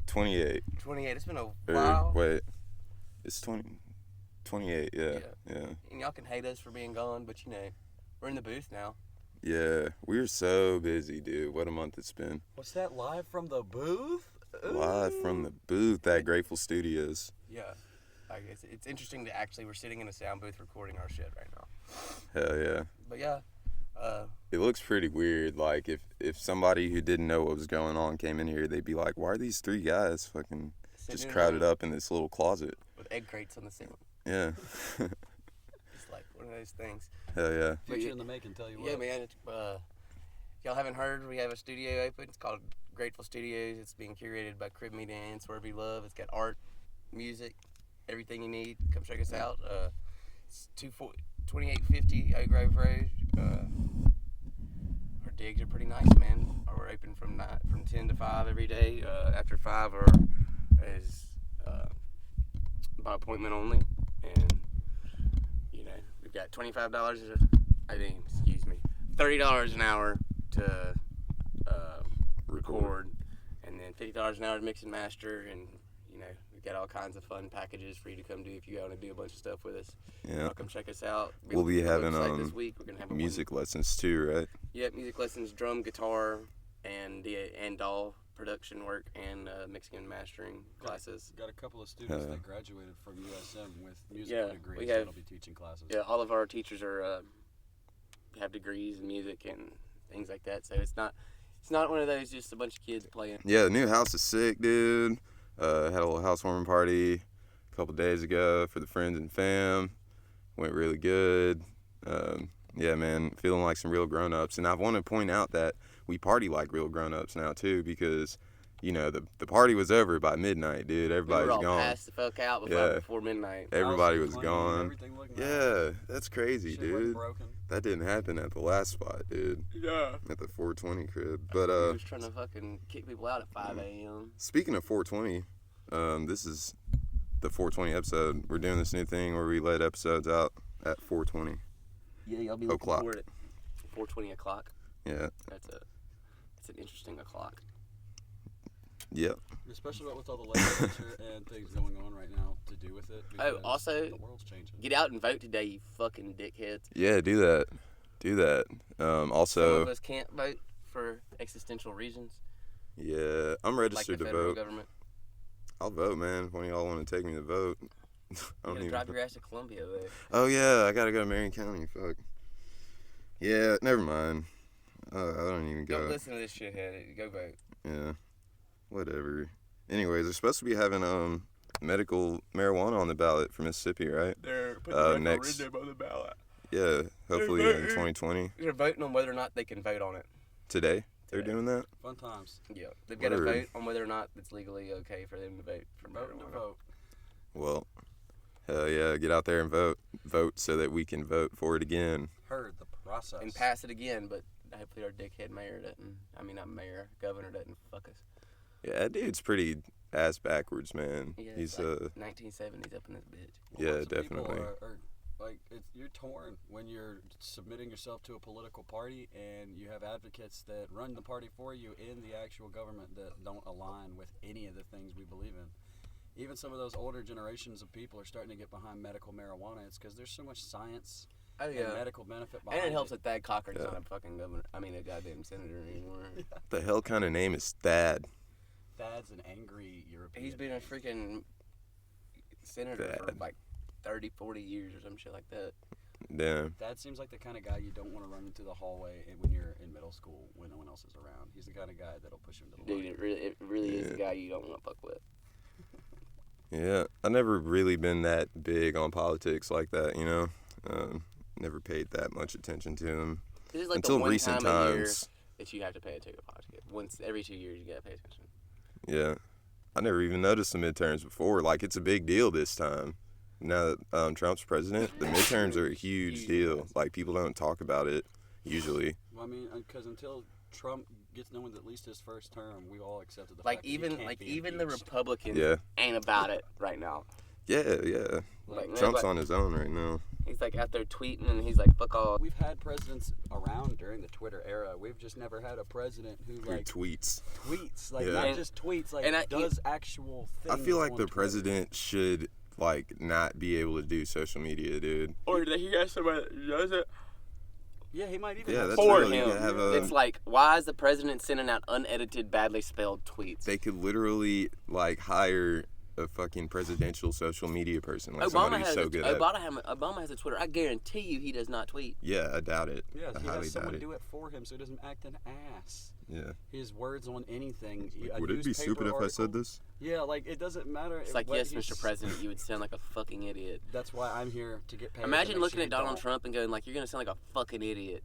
28. 28. It's been a while. Wait. It's 28, yeah. And y'all can hate us for being gone, but you know, we're in the booth now. Yeah, we're so busy, dude. What a month it's been. What's that, live from the booth? Ooh. Live from the booth at Grateful Studios. Yeah. Like, it's interesting to actually, we're sitting in a sound booth recording our shit right now. Hell yeah. But yeah. It looks pretty weird. Like, if somebody who didn't know what was going on came in here, they'd be like, why are these three guys fucking just crowded up in this little closet? With egg crates on the ceiling. Yeah. It's like one of those things. Hell yeah. Future in the making, tell you what. Yeah, man. Y'all haven't heard, we have a studio open. It's called Grateful Studios. It's being curated by Crib Me Dance, Wherever You Love. It's got art, music, everything you need. Come check us out. It's 2850 Oak Grove Road. Our digs are pretty nice, man. We're open from 10 to 5 every day. After 5 is by appointment only. And, you know, we've got $25 $30 an hour to record, and then $50 an hour to mix and master, and you know, we've got all kinds of fun packages for you to come do if you want to do a bunch of stuff with us. Yeah. Come check us out. We'll be having this week. We're gonna have music lessons too, right? Yeah, music lessons, drum, guitar, and DAW production work, and mixing and mastering classes. Got a couple of students that graduated from USM with musical degrees that'll be teaching classes. Yeah, all of our teachers are have degrees in music and things like that, so it's not one of those just a bunch of kids playing. Yeah, the new house is sick, dude. Had a little housewarming party a couple days ago for the friends and fam. Went really good. Yeah, man, feeling like some real grown-ups. And I want to point out that we party like real grown-ups now, too, because, you know, the party was over by midnight, dude. Everybody's gone. We were all passed the fuck out before midnight. Everybody was gone. Yeah, that's crazy, Shit dude. broken. That didn't happen at the last spot, dude. Yeah. At the 420 crib. But, we was trying to fucking kick people out at 5 a.m. Speaking of 420, this is the 420 episode. We're doing this new thing where we let episodes out at 420. Yeah, y'all be looking forward to it. 4:20 o'clock. Yeah. That's an interesting o'clock. Yep. Especially with all the legislature and things going on right now to do with it. Also, the world's changing. Get out and vote today, you fucking dickheads. Yeah, do that. Also, some of us can't vote for existential reasons. Yeah, I'm registered like the to federal vote. Government. I'll vote, man. If one of y'all want to take me to vote. You gotta drive your ass to Columbia, though. Oh, yeah, I gotta go to Marion County. Fuck. Yeah, never mind. I don't even go. Don't listen to this shithead. Go vote. Yeah. Whatever. Anyways, they're supposed to be having medical marijuana on the ballot for Mississippi, right? They're putting next on the ballot. Yeah, hopefully in 2020. They're voting on whether or not they can vote on it. Today? They're doing that? Fun times. Yeah. They've got to vote on whether or not it's legally okay for them to vote for marijuana. Vote. Well, hell yeah, get out there and vote. Vote so that we can vote for it again. Heard the process. And pass it again, but hopefully our dickhead mayor doesn't. I mean, not mayor, governor doesn't fuck us. Yeah, that dude's pretty ass backwards, man. Yeah, he's like 1970s up in this bitch. Yeah, definitely. Like you're torn when you're submitting yourself to a political party and you have advocates that run the party for you in the actual government that don't align with any of the things we believe in. Even some of those older generations of people are starting to get behind medical marijuana. It's because there's so much science and medical benefit behind it. And it helps that Thad Cochran's not a fucking governor. I mean, a goddamn senator anymore. The hell kind of name is Thad? Thad's an angry European. He's been a freaking senator for like 30, 40 years or some shit like that. Damn. Thad seems like the kind of guy you don't want to run into the hallway when you're in middle school when no one else is around. He's the kind of guy that'll push him to the line. Dude, it really is the guy you don't want to fuck with. Yeah, I've never really been that big on politics like that, you know? Never paid that much attention to them. This is like until the one recent time a year times. that you have to pay attention to politics. Once every 2 years, you gotta pay attention. Yeah, I never even noticed the midterms before. Like, it's a big deal this time. Now that Trump's president, the midterms are a huge deal. Like, people don't talk about it usually. Well, I mean, because until Trump gets known with at least his first term, we all accepted the Like fact even that he can't be even the impeached. Republicans ain't about it right now. Yeah. Like, Trump's on his own right now. He's like out there tweeting, and he's like, "Fuck all." We've had presidents around during the Twitter era. We've just never had a president who Who like tweets. like Yeah. not just tweets, like does actual things. I feel like on the Twitter. president should like not be able to do social media, dude. Or that he has somebody that does it Yeah, he might even. Yeah, have that's for real. You him. gotta have a- It's like, why is the president sending out unedited, badly spelled tweets? They could literally like hire a fucking presidential social media person, like Obama somebody has so good at. Obama has a Twitter. I guarantee you, he does not tweet. Yeah, I doubt it. Yeah, I he highly has someone doubt do it. it for him, so he doesn't act an ass. Yeah. His words on anything. Would it be stupid if I said this? Yeah, like it doesn't matter. It's like, what yes, he's- Mr. President, you would sound like a fucking idiot. That's why I'm here to get paid. Imagine to make looking sure at you Donald don't. Trump and going like, you're gonna sound like a fucking idiot.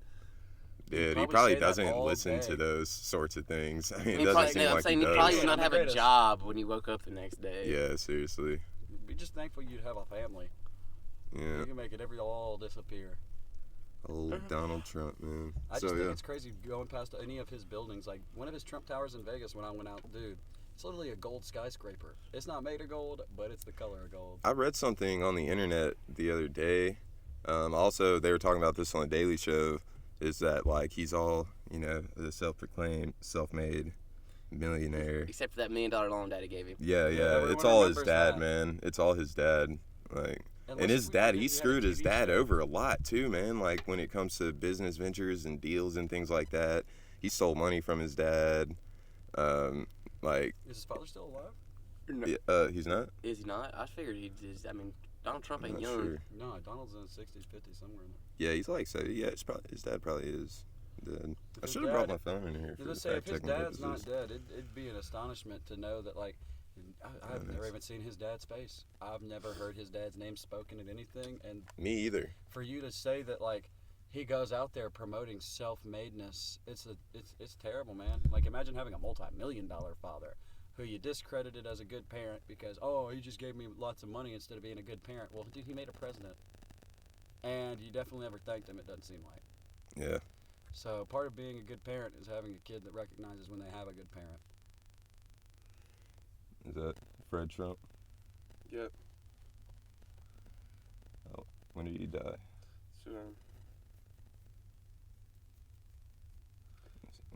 Dude, he probably probably say that doesn't all listen day. to those sorts of things. I mean, it He doesn't probably, seem no, I'm like saying he he does. probably would Yeah, not the have a greatest. job when he woke up the next day. Yeah, seriously. Be just thankful you'd have a family. Yeah. You can make it all disappear. Old Donald Trump, man. I just So think yeah. it's crazy going past any of his buildings. Like one of his Trump Towers in Vegas when I went out, dude. It's literally a gold skyscraper. It's not made of gold, but it's the color of gold. I read something on the internet the other day. Also, they were talking about this on the Daily Show. Is that like he's all the self-proclaimed, self-made millionaire? Except for that $1 million loan daddy gave him. Yeah. everyone It's all his remembers dad. man. It's all his dad. Like, And and let's his just dad, forget he he had a screwed his TV dad show. over a lot too, man. Like when it comes to business ventures and deals and things like that, he stole money from his dad. Like, Is his father still alive? No. he's not. Is he not? I figured he just. I mean, Donald Trump I'm ain't not young. sure. No, Donald's in his 60s, 50s, somewhere in there. Yeah, he's like so. Yeah, it's probably his dad. Probably is dead. If I his should have brought dad- my phone in here for the Let's say if his fact-checking dad's not purposes. dead, it'd be an astonishment to know that, like, I've never nice. even seen his dad's face. I've never heard his dad's name spoken at anything. And Me either. for you to say that, like, he goes out there promoting self-madeness, it's terrible, man. Like, imagine having a multi-million-dollar father who you discredited as a good parent because, oh, he just gave me lots of money instead of being a good parent. Well, dude, he made a president. And you definitely never thanked him, it doesn't seem like. Yeah. So part of being a good parent is having a kid that recognizes when they have a good parent. Is that Fred Trump? Yep. Oh, when did he die? So,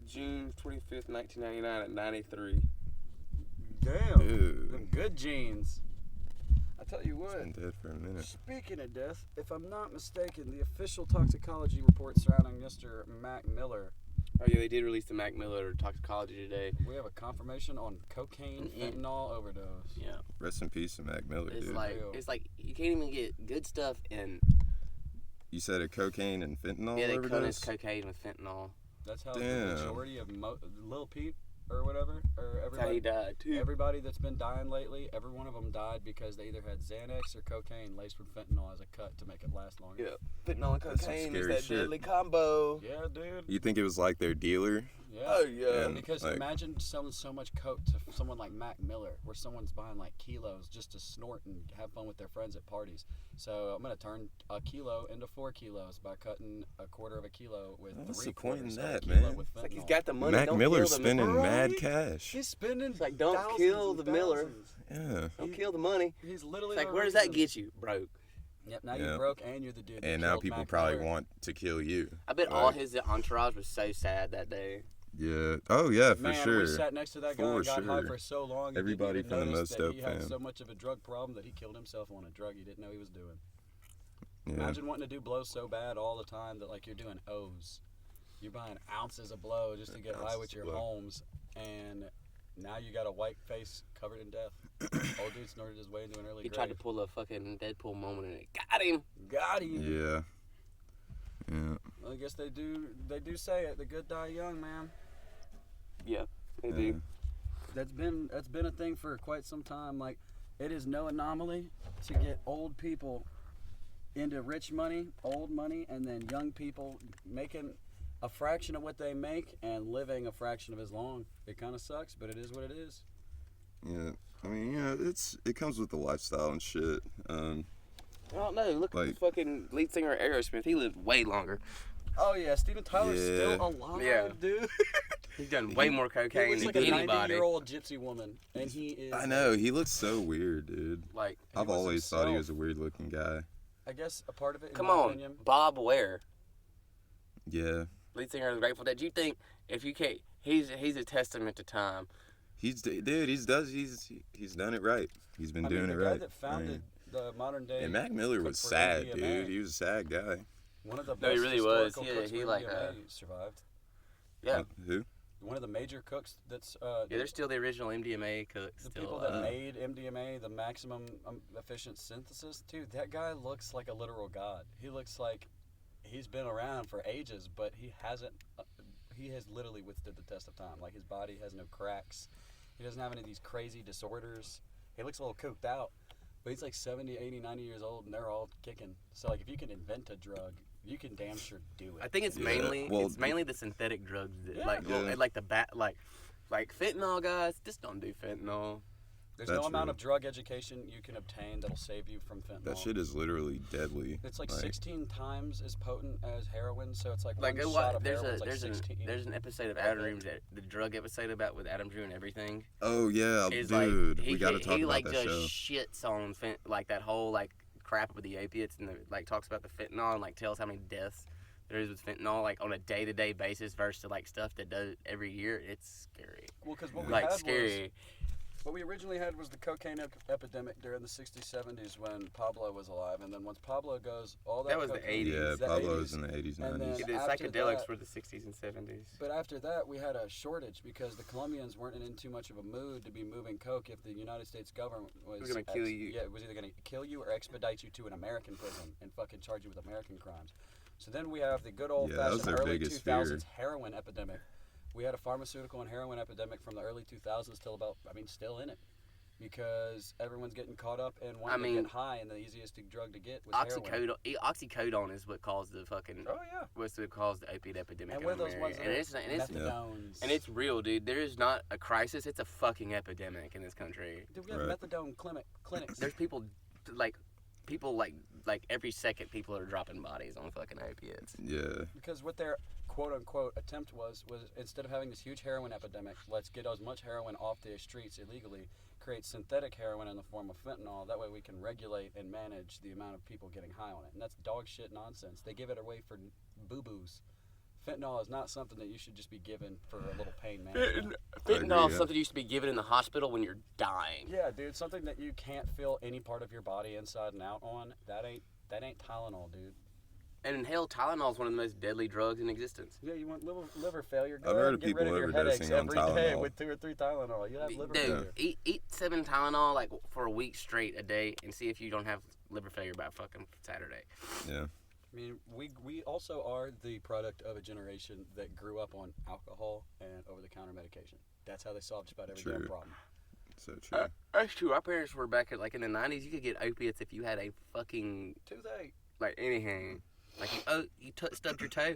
June 25th, 1999 at 93. Damn. Dude. Them good genes. I tell you what. Been dead for a minute. Speaking of death, if I'm not mistaken, the official toxicology report surrounding Mr. Mac Miller, Oh yeah, they did release the Mac Miller toxicology today. we have a confirmation on cocaine Mm-mm. fentanyl overdose. Yeah. Rest in peace to Mac Miller, It's dude. like you can't even get good stuff and You said a cocaine and fentanyl yeah, they cut his overdose? cocaine with fentanyl. That's how Damn. the majority of Lil Peep or whatever, or That's how he everybody, died too. everybody that's been dying lately, every one of them died because they either had Xanax or cocaine laced with fentanyl as a cut to make it last longer. Yeah. Fentanyl and That's some cocaine is scary that shit. deadly combo. Yeah, dude. You think it was like their dealer? Yeah. Oh yeah. And, Because like- imagine selling so much coke to someone like Mac Miller, where someone's buying like kilos just to snort and have fun with their friends at parties. So I'm gonna turn a kilo into 4 kilos by cutting a quarter of a kilo with What's 3 the point in quarters of a that, kilo man? with It's like he's fentanyl. got the money. Mac don't Miller's kill the spending Miller. mad Right? cash. He's spending It's like, don't thousands kill and the Miller. thousands. Yeah. Don't kill the money. He's literally It's like, the where does that reason. get you? Broke. Yep. Now Yeah. you're broke and you're the dude. that And now killed people Mac probably Miller. want to kill you. I bet Like, all his entourage was so sad that day. Yeah. Oh, yeah, for Man, sure. we sat next to that guy For and got high sure. for so long. he Everybody didn't from the even notice Most that Dope he had fam. so much of a drug problem that he killed himself on a drug he didn't know he was doing. Yeah. Imagine wanting to do blow so bad all the time that like you're doing O's. You're buying ounces of blow just to get high Ounces with of your blow. homes, and now you got a white face covered in death. Old dude snorted his way into an early He grave. tried to pull a fucking Deadpool moment and it got him. Got him. Yeah. Yeah. Well, I guess they do say it. The good die young, man. Yeah, they Yeah. do. That's been a thing for quite some time. Like, it is no anomaly to get old people into rich money, old money, and then young people making a fraction of what they make and living a fraction of as long. It kind of sucks, but it is what it is. Yeah. I mean, yeah, it comes with the lifestyle and shit. I don't know. Look at Like- the fucking lead singer of Aerosmith. He lived way longer. Oh yeah, Steven Tyler's Yeah. still alive, Yeah. dude. He's done way more He cocaine looks than like a anybody. 90-year-old gypsy woman, and he is. I know, he looks so weird, dude. Like, I've was always thought he himself. was a weird looking guy. I guess a part of it. In come my on, opinion, Bob Ware, Yeah. lead singer of the Grateful Dead. Do you think if you can't, he's a testament to time. He's done it right. He's been doing the it guy right. that founded the modern day. And Mac Miller was cook for sad, MDMA. dude. He was a sad guy. One of the No, he best really was. historical Yeah, cooks he for like, MDMA survived. Yeah, Who? One of the major cooks that's yeah, they're still the original MDMA cooks. the Still, people that made MDMA, the maximum efficient synthesis. Dude, that guy looks like a literal god. He looks like he's been around for ages, but he hasn't. He has literally withstood the test of time. Like his body has no cracks. He doesn't have any of these crazy disorders. He looks a little cooked out, but he's like 70, 80, 90 years old, and they're all kicking. So like, if you can invent a drug, you can damn sure do it. I think it's Yeah, mainly well, the synthetic drugs that Yeah. like like fentanyl guys. Just don't do fentanyl. There's That's no amount true. of drug education you can obtain that'll save you from fentanyl. That shit is literally deadly. It's like 16 times as potent as heroin, so it's like Like one it, shot of there's heroin a is like 16. there's an episode of Adam Drew, the drug episode with Adam Drew and everything. Oh yeah, Is dude. like We gotta talk he about like that does show. shits on like that whole like crap with the opiates and like talks about the fentanyl and like tells how many deaths there is with fentanyl like on a day-to-day basis versus like stuff that does every year. It's scary. Well, because what we Like had scary. was what we originally had was the cocaine epidemic during the 60s, 70s when Pablo was alive, and then once Pablo goes, all that. That was the cocaine- 80s. Yeah, the Pablo was 80s. in the 80s, And 90s. then The after psychedelics that- were the 60s and 70s. But after that, we had a shortage because the Colombians weren't in too much of a mood to be moving coke if the United States government was gonna kill you. Yeah, it was either going to kill you or expedite you to an American prison and fucking charge you with American crimes. So then we have the good old Yeah, that was fashioned their early biggest 2000s fear. heroin epidemic. We had a pharmaceutical and heroin epidemic from the early 2000s till about, still in it. Because everyone's getting caught up and wanting to get high, and the easiest drug to get was heroin. Oxycodone is what caused the fucking Oh yeah. was what caused the opiate epidemic. And in what are those America. ones? And Methadones. it's real, dude. There is not a crisis; it's a fucking epidemic in this country. Dude, we have Right. methadone clinics. There's people like every second people are dropping bodies on fucking opiates. Yeah. Because what their quote unquote attempt was instead of having this huge heroin epidemic, let's get as much heroin off the streets illegally, create synthetic heroin in the form of fentanyl. That way we can regulate and manage the amount of people getting high on it. And that's dog shit nonsense. They give it away for boo-boos. Fentanyl is not something that you should just be given for a little pain management. Fentanyl is yeah. something you used to be given in the hospital when you're dying. Yeah, dude, something that you can't feel any part of your body inside and out on. That ain't Tylenol, dude. And hell, Tylenol is one of the most deadly drugs in existence. Yeah, you want liver failure? Go I've ahead heard and of get people rid of your overdosing headaches on every day Tylenol. with 2 or 3 Tylenol. You have liver Dude, failure. eat 7 Tylenol like for a week straight a day and see if you don't have liver failure by fucking Saturday. Yeah. I mean, we also are the product of a generation that grew up on alcohol and over-the-counter medication. That's how they solved just about every damn True. problem. So true. That's true. Our parents were back in the 90s. You could get opiates if you had a fucking Toothache. like anything. Like you stubbed your toe.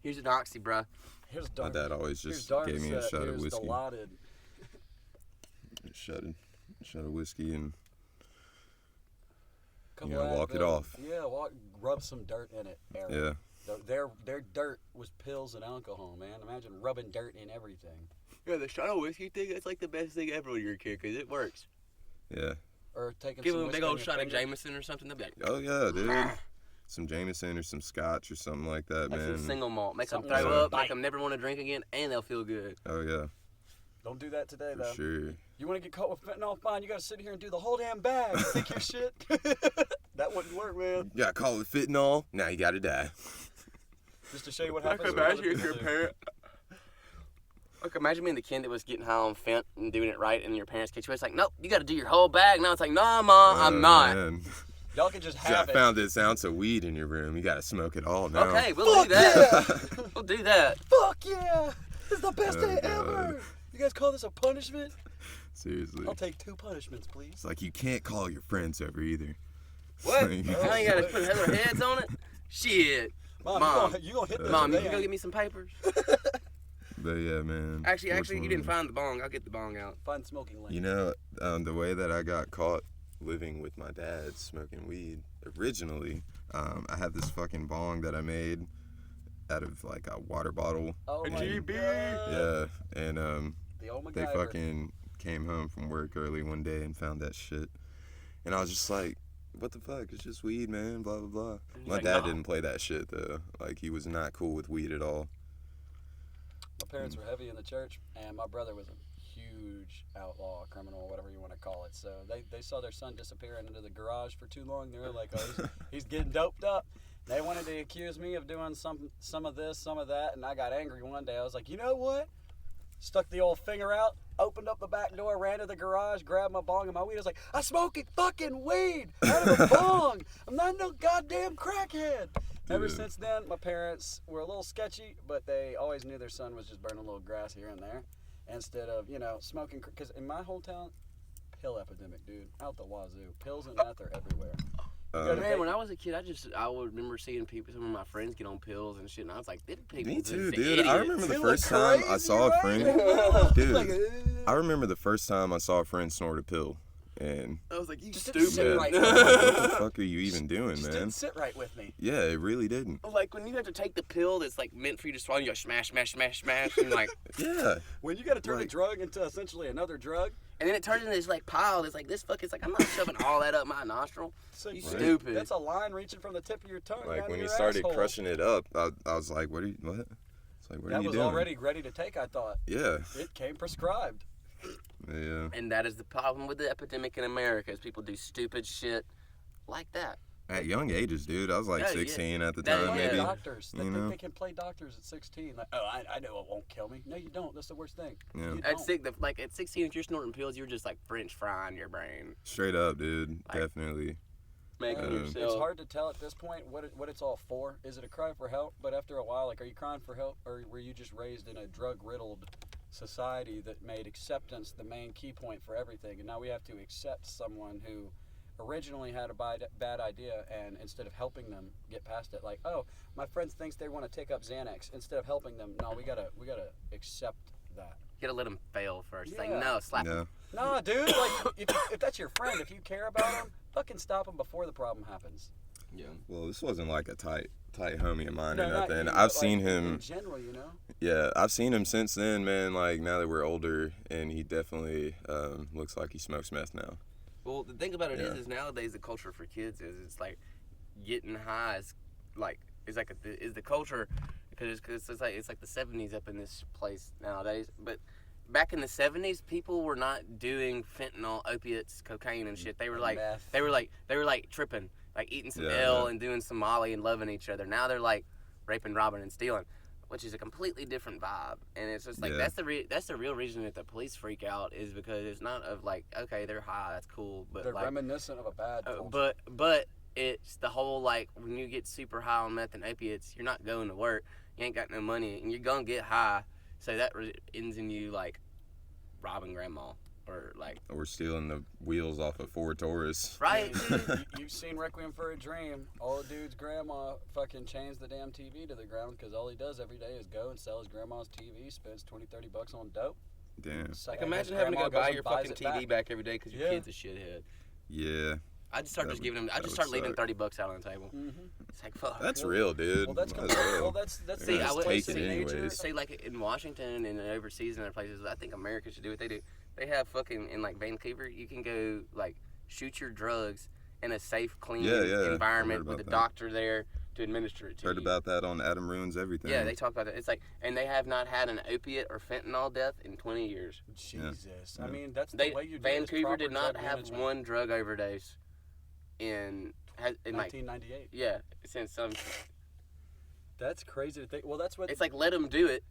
Here's an oxy, bruh. Here's My dark. dad always Here's just dark gave me a set. shot of Here's whiskey. Dilaudid. Shot of whiskey and Couple You know, walk it Advil. off. Yeah, rub some dirt in it. Aaron. yeah. Their dirt was pills and alcohol, man. Imagine rubbing dirt in everything. Yeah, the shot of whiskey thing, that's like the best thing ever when you're a kid, because it works. Yeah. Or taking Give some them a big whiskey on old your shot of finger. Jameson or something, they'll be like, Oh yeah, dude. Some Jameson or some scotch or something like that, like man. some single malt. Make them Something throw like up, that. make them never want to drink again, and they'll feel good. Oh yeah, Don't do that today, for though. sure. You want to get caught with fentanyl? Fine, you got to sit here and do the whole damn bag. You think you're shit? That wouldn't work, man. You got caught with fentanyl. Now you gotta die. Just to show you what I happens. can when other imagine if your people do. parent. Like, imagine being the kid that was getting high on Fent and doing it right, and your parents catch you. It's like, nope, you got to do your whole bag. Now it's like, nah, ma, I'm not. Man. Y'all can just I have it. found this ounce of weed in your room. You gotta smoke it all now. Okay, we'll do that. We'll do that. Fuck yeah! It's the best Oh, day God. ever. You guys call this a punishment? Seriously. I'll take 2 punishments, please. It's like you can't call your friends over either. What? Like- Now you got to put their heads on it? Shit. Mom, Mom. you gonna hit this Mom, you today, can go ain't get me some papers? But yeah, man. Actually, you didn't Unfortunately. find the bong. I'll get the bong out. Find smoking lane. You know, the way that I got caught living with my dad smoking weed originally, I had this fucking bong that I made out of like a water bottle. Oh and, my GB. God. Yeah, and The old they MacGyver. fucking came home from work early one day and found that shit, and I was just like, what the fuck? It's just weed, man. Blah blah blah. My like, dad nah. didn't play that shit though. Like he was not cool with weed at all. My parents were heavy in the church, and my brother was a huge outlaw, criminal, whatever you want to call it. So they saw their son disappearing into the garage for too long. They were like, oh, he's getting doped up. They wanted to accuse me of doing some of this, some of that, and I got angry one day. I was like, you know what? Stuck the old finger out, opened up the back door, ran to the garage, grabbed my bong and my weed. I was like, I'm smoking fucking weed out of a bong. I'm not no goddamn crackhead. Ever since then, my parents were a little sketchy, but they always knew their son was just burning a little grass here and there instead of, smoking. Because in my hometown, pill epidemic, dude, out the wazoo. Pills and meth are everywhere. Man, when I was a kid, I would remember seeing some of my friends get on pills and shit, and I was like, "Them people Me is too, dude. idiots." I remember the They first look time I crazy, saw a right? friend. Dude, Like, I remember the first time I saw a friend snort a pill, and I was like, "You Just stupid." sit right. what the fuck are you even doing, just man? didn't sit right with me. Yeah, it really didn't. Like when you have to take the pill that's like meant for you to swallow, you go smash, smash, smash, smash, and like, Yeah, When you got to turn a Like- drug into essentially another drug, and then it turns into this like pile that's like this fuck. It's like I'm not shoving all that up my nostril. so You right. stupid. That's a line reaching from the tip of your tongue down like to when your he started asshole. crushing it up, I was like, what? It's like, what are That you was doing? already ready to take, I thought. Yeah, It came prescribed. yeah. And that is the problem with the epidemic in America is people do stupid shit like that. At young ages, dude. I was like Yeah, yeah. 16 at the That- time, yeah. maybe. Doctors. They you think know? they can play doctors at 16. Like, oh, I know it won't kill me. No, you don't. That's the worst thing. Yeah. You At don't. at 16, if you're snorting pills, you're just like French frying your brain, Straight up, dude. Like- Definitely. making It's yourself. hard to tell at this point what it's all for. Is it a cry for help? But after a while, like, are you crying for help, or were you just raised in a drug-riddled society that made acceptance the main key point for everything? And now we have to accept someone who originally had a bad idea, and instead of helping them get past it, like, oh, my friend thinks they want to take up Xanax, instead of helping them, no, we gotta accept that. You gotta let them fail first. It's like, Yeah. no, slap Yeah. them. Nah, dude, like, if that's your friend, if you care about them, fucking stop them before the problem happens. Yeah. Well, this wasn't like a tight homie of mine or No, not nothing. you, I've but, seen like, him. in general, Yeah, I've seen him since then, man. Like now that we're older, and he definitely looks like he smokes meth now. Well, the thing about it Yeah. is nowadays the culture for kids is it's like getting high is the culture because it's like the 70s up in this place nowadays. But back in the 70s, people were not doing fentanyl, opiates, cocaine, and shit. They were like Meth. they were like tripping, like eating some Yeah, L yeah. and doing some Molly and loving each other. Now they're like raping, robbing, and stealing, which is a completely different vibe. And it's just like Yeah. that's the real reason that the police freak out is because it's not of like, okay, they're high, that's cool, but they're like reminiscent of a bad culture. but it's the whole like when you get super high on meth and opiates, you're not going to work, you ain't got no money, and you're gonna get high, so that ends in you like robbing grandma or like Or stealing the wheels off of Ford Taurus. right. You've seen Requiem for a Dream. All the dude's grandma fucking chains the damn TV to the ground because all he does every day is go and sell his grandma's TV, spends $20-$30 on dope. Damn. Like And imagine his having to grandma go buy goes your and buys fucking it TV back every day because your Yeah. kid's a shithead. Yeah. I just start That just would- giving them. I that just would start leaving suck. $30 out on the table. Mm-hmm. It's like fuck. That's real, dude. Well, that's That's real. well, that's See, Yeah, I just would take say, it anyways. say like in Washington and overseas and other places, I think America should do what they do. They have fucking in like Vancouver, you can go like shoot your drugs in a safe, clean Yeah, I environment heard with a about that. doctor there to administer it to Heard you. about that on Adam Ruins Everything. Yeah, they talk about that. It's like, and they have not had an opiate or fentanyl death in 20 years. Jesus. Yeah. I mean, that's the way you do it, is Vancouver proper did not drug have management. one drug overdose in like 1998. yeah since some. That's crazy to think. Well, that's what. It's like let them do it,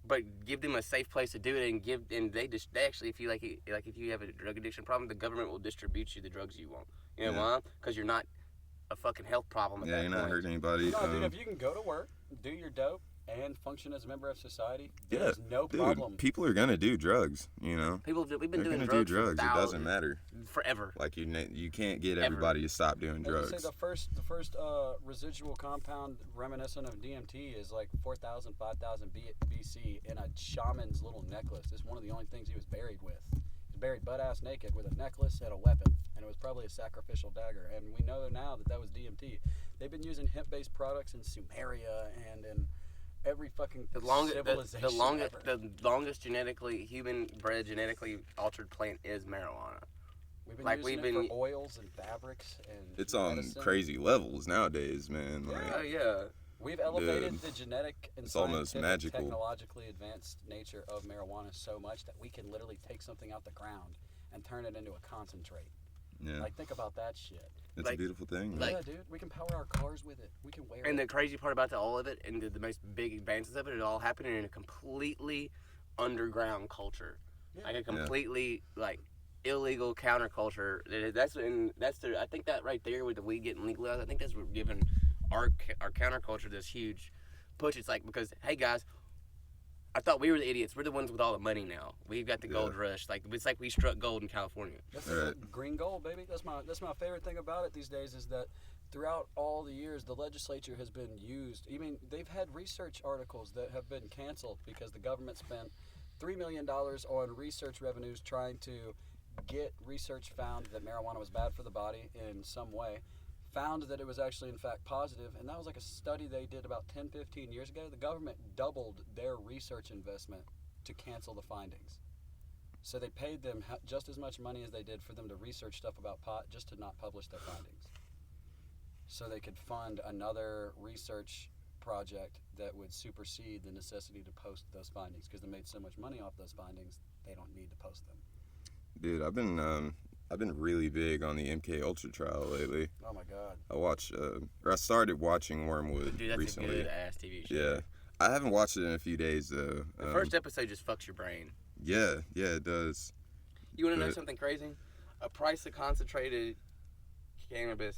but give them a safe place to do it, and they actually if you like if you have a drug addiction problem, the government will distribute you the drugs you want. You know Yeah. why? Because you're not a fucking health problem at Yeah, that you're point. not hurting anybody. No, dude, if you can go to work, do your dope, and function as a member of society, yeah, there's no dude, problem. people are gonna do drugs. You know, We've been they're doing gonna drugs, do drugs. for It doesn't thousands- matter. forever. Like you can't get Ever. everybody to stop doing They say drugs. the first residual compound reminiscent of DMT is like 4,000, 5,000 BC in a shaman's little necklace. It's one of the only things he was buried with. He was buried butt-ass naked with a necklace and a weapon, and it was probably a sacrificial dagger. And we know now that was DMT. They've been using hemp-based products in Sumeria and in every fucking The longest, civilization the longest human bred genetically altered plant is marijuana. We've been using it for oils and fabrics and It's on medicine. crazy levels nowadays, man. Like, Oh yeah. We've elevated the genetic and almost scientific, magical. technologically advanced nature of marijuana so much that we can literally take something out the ground and turn it into a concentrate. yeah, Like, think about that shit. it's a beautiful thing. like- Yeah, dude. We can power our cars with it. We can wear And it. the crazy part about all of it, and the most big advances of it, it all happening in a completely underground culture, Yeah. like a completely like illegal counterculture. I think that right there with the weed getting legalized, I think that's what giving our counterculture this huge push. It's like, because hey guys, I thought we were the idiots. We're the ones with all the money now. We've got the gold rush. Like, it's like we struck gold in California. That's Right. green gold, baby. That's my favorite thing about it these days is that throughout all the years, the legislature has been used. I mean, they've had research articles that have been canceled because the government spent $3 million on research revenues trying to get research found that marijuana was bad for the body in some way. Found that it was actually in fact positive, and that was like a study they did about 10-15 years ago. The government doubled their research investment to cancel the findings. So they paid them just as much money as they did for them to research stuff about pot, just to not publish their findings. So they could fund another research project that would supersede the necessity to post those findings, because they made so much money off those findings, they don't need to post them. Dude, I've been really big on the MK Ultra trial lately. Oh my God. I started watching Wormwood Dude, that's recently. a good ass TV show. Yeah, I haven't watched it in a few days though. The first episode just fucks your brain. Yeah, it does. You want to know But- something crazy? A price of concentrated cannabis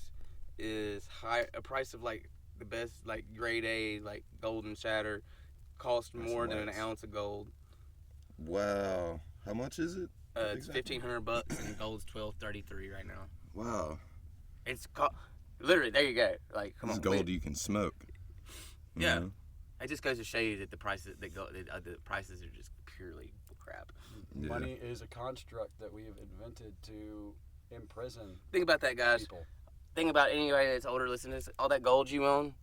is high. A price of like the best, like grade A, like golden shatter, costs That's more than an nuts. ounce of gold. Wow, how much is it? It's Exactly. $1,500 and gold's $1,233 right now. Wow, It's literally, there you go. Like, come this on, is gold you can smoke. You Yeah. know? It just goes to show you that the prices the prices are just purely crap. Yeah. Money is a construct that we have invented to imprison Think about that, guys. people. Think about anybody that's older listening to this. All that gold you own,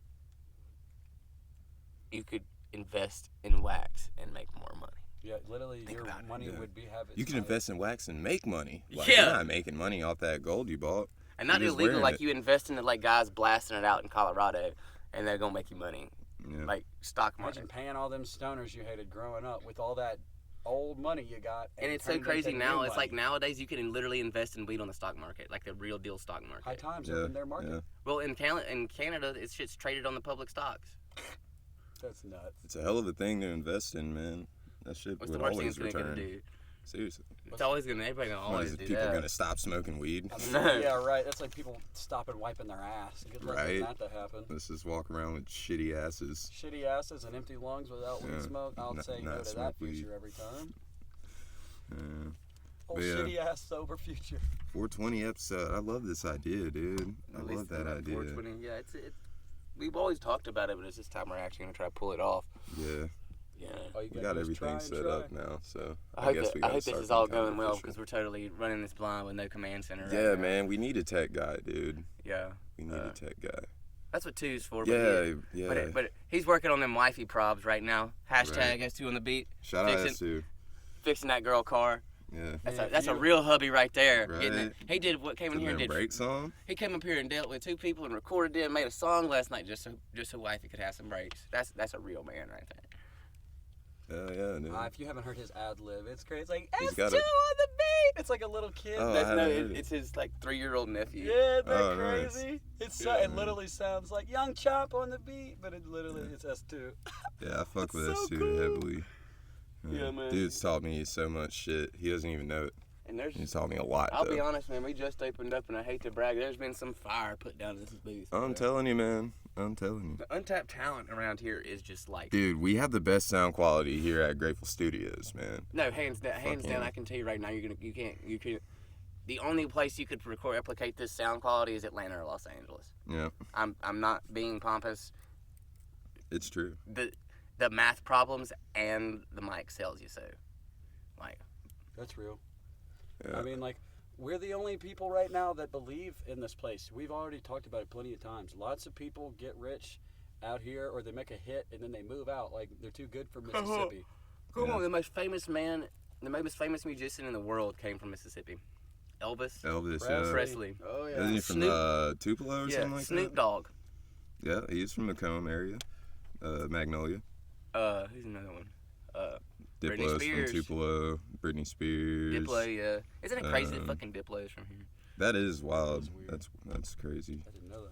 you could invest in wax and make more money. Yeah, literally, Think your about it. money Yeah. would have its You can value. invest in wax and make money. Like, Yeah. You're not making money off that gold you bought. And not You're just illegal, wearing like it. you invest in it, like guys blasting it out in Colorado, and they're gonna make you money, Yeah. like stock market. Imagine paying all them stoners you hated growing up with all that old money you got. And it's so turned crazy into now. new It's like money. nowadays you can literally invest in weed on the stock market, like the real deal stock High market. times Yeah, are in their market. yeah. Well, in Canada, it's shit's traded on the public stocks. That's nuts. It's a hell of a thing to invest in, man. That shit What's would the worst thing always it's gonna return. do? Seriously. It's always gonna. Everybody gonna What always is it, do people that. gonna stop smoking weed? I mean, No. yeah, right. That's like people stopping wiping their ass. Good luck Right. getting that to happen. Let's just walk around with shitty asses. Shitty asses and empty lungs without weed Yeah. smoke. I'll say no Not to smoke that weed. future every time. Yeah. Oh, But yeah. shitty ass sober future. 420 episode. I love this idea, dude. I At least love that around idea. 420. Yeah, it's. We've always talked about it, but it's this time we're actually gonna try to pull it off. Yeah. Yeah. All you We gotta got do is try everything and set try. up now, so I guess we hope gotta this start is all becoming going well official. because we're totally running this blind with no command center. Right Yeah, now. man, we need a tech guy, dude. Yeah. We need a tech guy. That's what two's for. But Yeah, yeah. But he's working on them wifey probs right now. Hashtag Right. S2 on the beat. Shout out fixing- S2. Fixing that girl car. Yeah. That's a real hubby right there. Right. Getting it. He did what came in Putting here and them did. brakes on. He came up here and dealt with two people and recorded it and made a song last night just so wifey could have some breaks. That's a real man right there. Yeah, yeah, dude. If you haven't heard his ad lib, it's great. It's like He's S2 got on a- the beat. It's like a little kid. Oh, I That's haven't heard it. it's his like 3-year-old nephew. Yeah, isn't that Oh, nice. crazy? It's Yeah, it man. literally sounds like Young Chop on the beat, but it literally it's S2. Yeah, I fuck with It's so S2 cool. heavily. Yeah, man. Dude's taught me so much shit. He doesn't even know it. And there's He's taught me a lot, I'll though. be honest, man. We just opened up, and I hate to brag. There's been some fire put down in this booth. I'm telling you, man. I'm telling you. The untapped talent around here is just like Dude, we have the best sound quality here at Grateful Studios, man. no hands down. Hands Fuck down, yeah. I can tell you right now, you can't. The only place you could replicate this sound quality is Atlanta or Los Angeles. Yeah, I'm not being pompous. it's true. The math problems and the mic sells you so. Like That's real. Yeah. I mean, like, we're the only people right now that believe in this place. We've already talked about it plenty of times. Lots of people get rich out here, or they make a hit and then they move out. Like they're too good for Mississippi. Come on, the most famous musician in the world came from Mississippi. Elvis Presley. Oh yeah. Isn't he from Tupelo or something like Snoop that? Dogg. Yeah, he's from the Macomb area. Magnolia. Who's another one? Britney Diplo's Spears. from Tupelo. Britney Spears. Diplo, yeah. Isn't it crazy that fucking Diplo is from here? That is wild. That's weird. That's crazy. I didn't know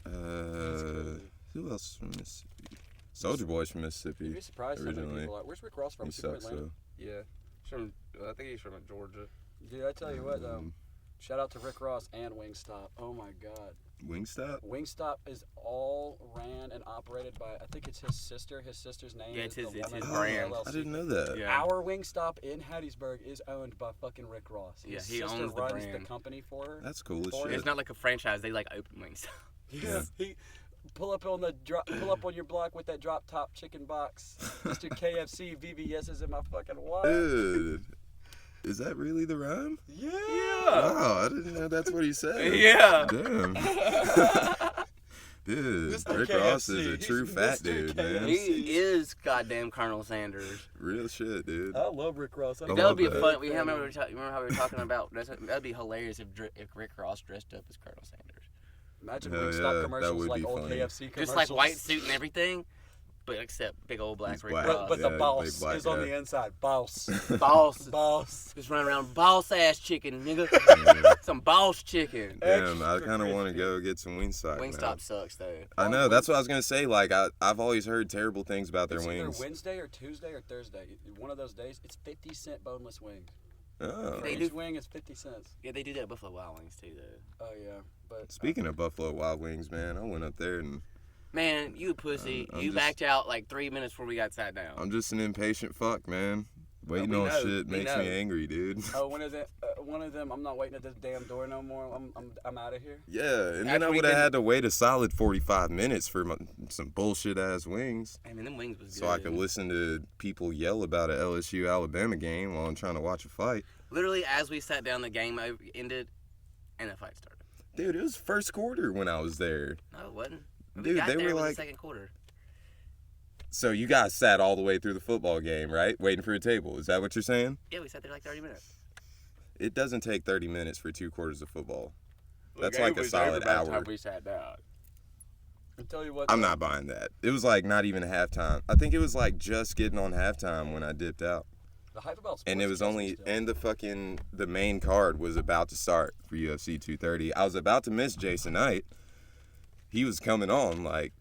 that. Who else is from Mississippi? Soulja Boy's from Mississippi. You'd be surprised how many originally. people are. Where's Rick Ross from? He Is he from sucks Atlanta? though. Yeah. I think he's from Georgia. Dude, I tell you what though. Shout out to Rick Ross and Wingstop. Oh my God. Wingstop? Wingstop is all ran and operated by, I think it's his sister. His sister's name is it's the his Lemon brand. LLC. I didn't know that. Yeah. Our Wingstop in Hattiesburg is owned by fucking Rick Ross. His he sister owns the runs brand. the company for her. That's cool as Or shit. It's not like a franchise. They like open wings. Yeah. He pull up on your block with that drop top chicken box. Mr. KFC VVS's in my fucking wallet. Dude. Is that really the rhyme? Yeah. Wow, I didn't know that's what he said. Yeah. Damn. Dude, Mr. Rick KFC. Ross is a He's true fat Mr. dude, man. KFC. He is goddamn Colonel Sanders. Real shit, dude. I love Rick Ross. I That love would be that. fun. Remember how we were talking about? That'd be hilarious if Rick Ross dressed up as Colonel Sanders. Imagine Hell Wingstop yeah, that commercials would like be old funny. KFC commercials. Just like white suit and everything, but except big old black He's Rick black. Ross. But the Yeah, boss big black is on guy. the inside. Boss. Boss. Boss. Just running around boss ass chicken, nigga. Yeah. Some boss chicken. Damn, I Extra kind of want to crispy. go get some Wingstop. Wingstop now. sucks though. I know, that's what I was going to say. Like, I've always heard terrible things about their It's wings. either Wednesday or Tuesday or Thursday. One of those days, it's 50-cent boneless wings. Oh. They Each do- wing is 50 cents. Yeah, they do that at Buffalo Wild Wings too, though. Oh yeah, but Speaking of Buffalo Wild Wings, man, I went up there and Man, you pussy. I'm You just- backed out like 3 minutes before we got sat down. I'm just an impatient fuck, man. Waiting we on know, shit we makes know. me angry, dude. one of them. I'm not waiting at this damn door no more. I'm out of here. Yeah, and then After I we would have did- had to wait a solid 45 minutes for some bullshit ass wings, I mean, them wings was good. so I could listen to people yell about an LSU Alabama game while I'm trying to watch a fight. Literally, as we sat down, the game ended, and the fight started. Dude, it was first quarter when I was there. No, it wasn't. We Dude, got they there were with like- the second quarter. So you guys sat all the way through the football game, right? Waiting for a table. Is that what you're saying? Yeah, we sat there like 30 minutes. It doesn't take 30 minutes for 2 quarters of football. That's The like game a was over solid by the hour. time we sat down. I tell you what. I'm not buying that. It was like not even halftime. I think it was like just getting on halftime when I dipped out. The hype about sports And it was doesn't only, still. and the main card was about to start for UFC 230. I was about to miss Jason Knight. He was coming on like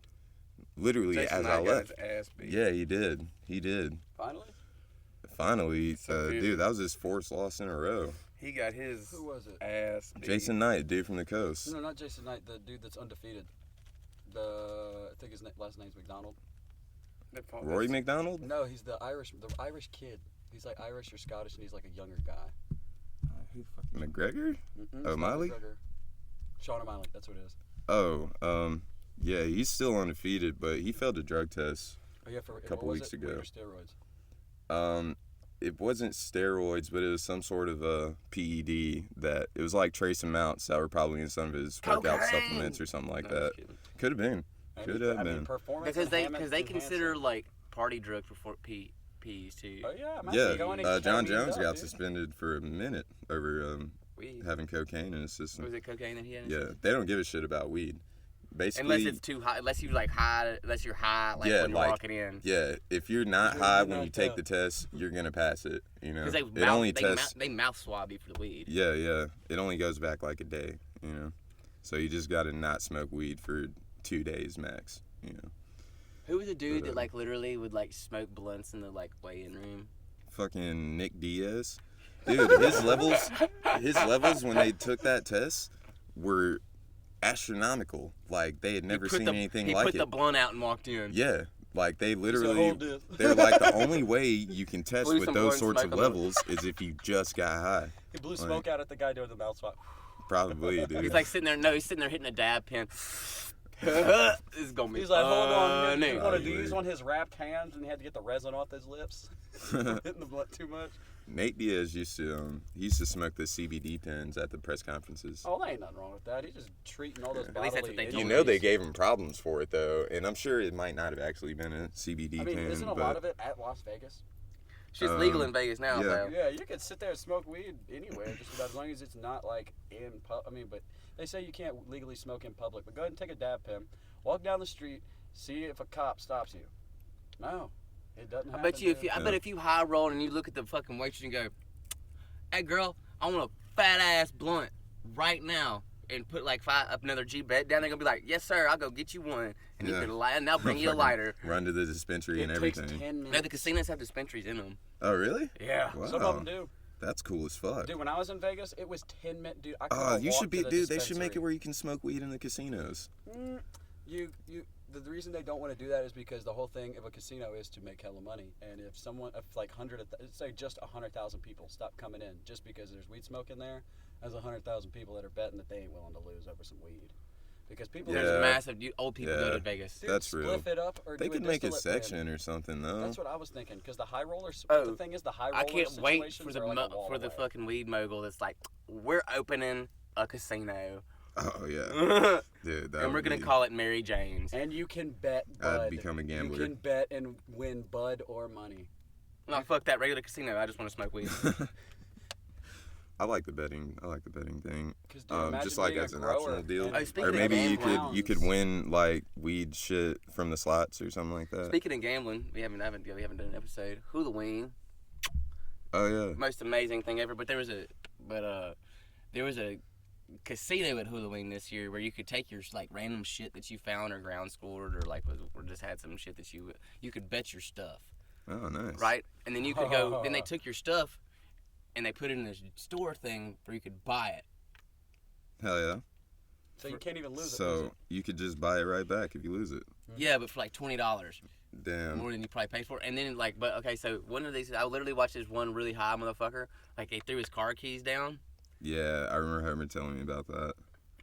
literally Jason as Knight I got left. his ass beat. Yeah, he did. He did. Finally. Finally, dude, that was his 4th loss in a row. He got his Who was it? ass beat. Jason Knight, dude from the coast. No, not Jason Knight. The dude that's undefeated. I think his last name's McDonald. Rory McDonald? No, he's the Irish kid. He's like Irish or Scottish, and he's like a younger guy. McGregor? Mm-mm, O'Malley? it's not McGregor. Sean O'Malley. That's what it is. Oh, yeah, he's still undefeated, but he failed a drug test. Oh yeah, for A couple what was weeks it? ago. Weed or steroids. It wasn't steroids, but it was some sort of a PED that it was like trace amounts that were probably in some of his workout Cocaine! supplements or something like No, I'm that. just kidding. Could have been. And Could he- have I mean, been. performance Because they enhancement- consider like party drugs before P's too. Oh yeah, man, Yeah, you go in and John get weed Jones up, got dude. suspended for a minute over Weed. having cocaine in his system. Was it cocaine that he had? In his Yeah, system? they don't give a shit about weed. Basically, Unless it's too high. Unless you like high. Unless you're high, like Yeah, when you're like- walking in. yeah, if you're not You're high not when you knocked take out. the test, you're gonna pass it. You know, Because it only tests. they mouth swab you for the weed. Yeah, it only goes back like a day. You know, so you just gotta not smoke weed for 2 days max. You know, Who was the dude But, that like literally would like smoke blunts in the like weigh-in room? fucking Nick Diaz, dude. His levels when they took that test were astronomical. Like they had never seen anything he like put it. the blunt out and walked in. Yeah, like they He said, literally, "Hold this." they're like the only way you can test Blew with some those blunt, sorts of smoke 'em. levels is if you just got high. He blew smoke out at the guy doing the mouth swap. Probably, dude. He's like sitting there. No, he's sitting there hitting a dab pen. This is gonna be. He's like, hold on, funny. you want to Probably. use on his wrapped hands, and he had to get the resin off his lips. Hitting the blunt too much. Nate Diaz used to smoke the CBD pens at the press conferences. Oh, there ain't nothing wrong with that. He's just treating all those At least that's bodily what they injuries. You know they gave him problems for it though, and I'm sure it might not have actually been a CBD I mean, pen. isn't a but lot of it at Las Vegas? Shit's legal in Vegas now, yeah. though. Yeah, you could sit there and smoke weed anywhere, just about as long as it's not like in. I mean, but they say you can't legally smoke in public. But go ahead and take a dab pen, walk down the street, see if a cop stops you. No, it doesn't. I happen, bet you dude. I bet if you high roll and you look at the fucking waitress and go, "Hey girl, I want a fat ass blunt right now," and put like another G bet down, they're gonna be like, "Yes sir, I'll go get you one," and you Yeah. can light, and they'll bring you a lighter. Run to the dispensary It and takes everything. 10 No, minutes. the casinos have dispensaries in them. Oh really? Yeah. Wow. Some of them do. That's cool as fuck. Dude, when I was in Vegas, it was 10 minutes. Dude, I Oh, you should be, the dude. They should make it dispensary. where you can smoke weed in the casinos. The reason they don't want to do that is because the whole thing of a casino is to make hella money. And if like say just 100,000 people stop coming in just because there's weed smoke in there, there's 100,000 people that are betting that they ain't willing to lose over some weed. Because people, Yeah. There's massive old people go Yeah. to Vegas. dude, That's real. spliff it up or They do could make a distillate pen. section or something though. That's what I was thinking. Because the high rollers, Oh, the thing is, the high roller I can't wait for situations the are like a wall for the away. fucking weed mogul that's like, we're opening a casino, Oh yeah, and dude. That we're would gonna be- call it Mary Jane's. And you can bet I'd Bud. become a gambler. You can bet and win Bud or money. No, fuck that regular casino. I just want to smoke weed. I like the betting thing. 'Cause, dude, imagine Just like being a as an grower optional deal, and- Oh, speaking or of maybe gambling- you could win like weed shit from the slots or something like that. Speaking of gambling, we haven't done an episode. Halloween, Oh yeah. most amazing thing ever. But there was a casino at Halloween this year where you could take your like random shit that you found or ground scored or like or just had some shit that you could bet your stuff, Oh nice. right? And then you could go. Then they took your stuff and they put it in this store thing where you could buy it. Hell yeah. So you can't even lose it. So you could just buy it right back if you lose it. Yeah, but for like $20. Damn. More than you probably paid for. And then but okay, so one of these, I literally watched this one really high motherfucker. Like they threw his car keys down. Yeah, I remember Herman telling me about that.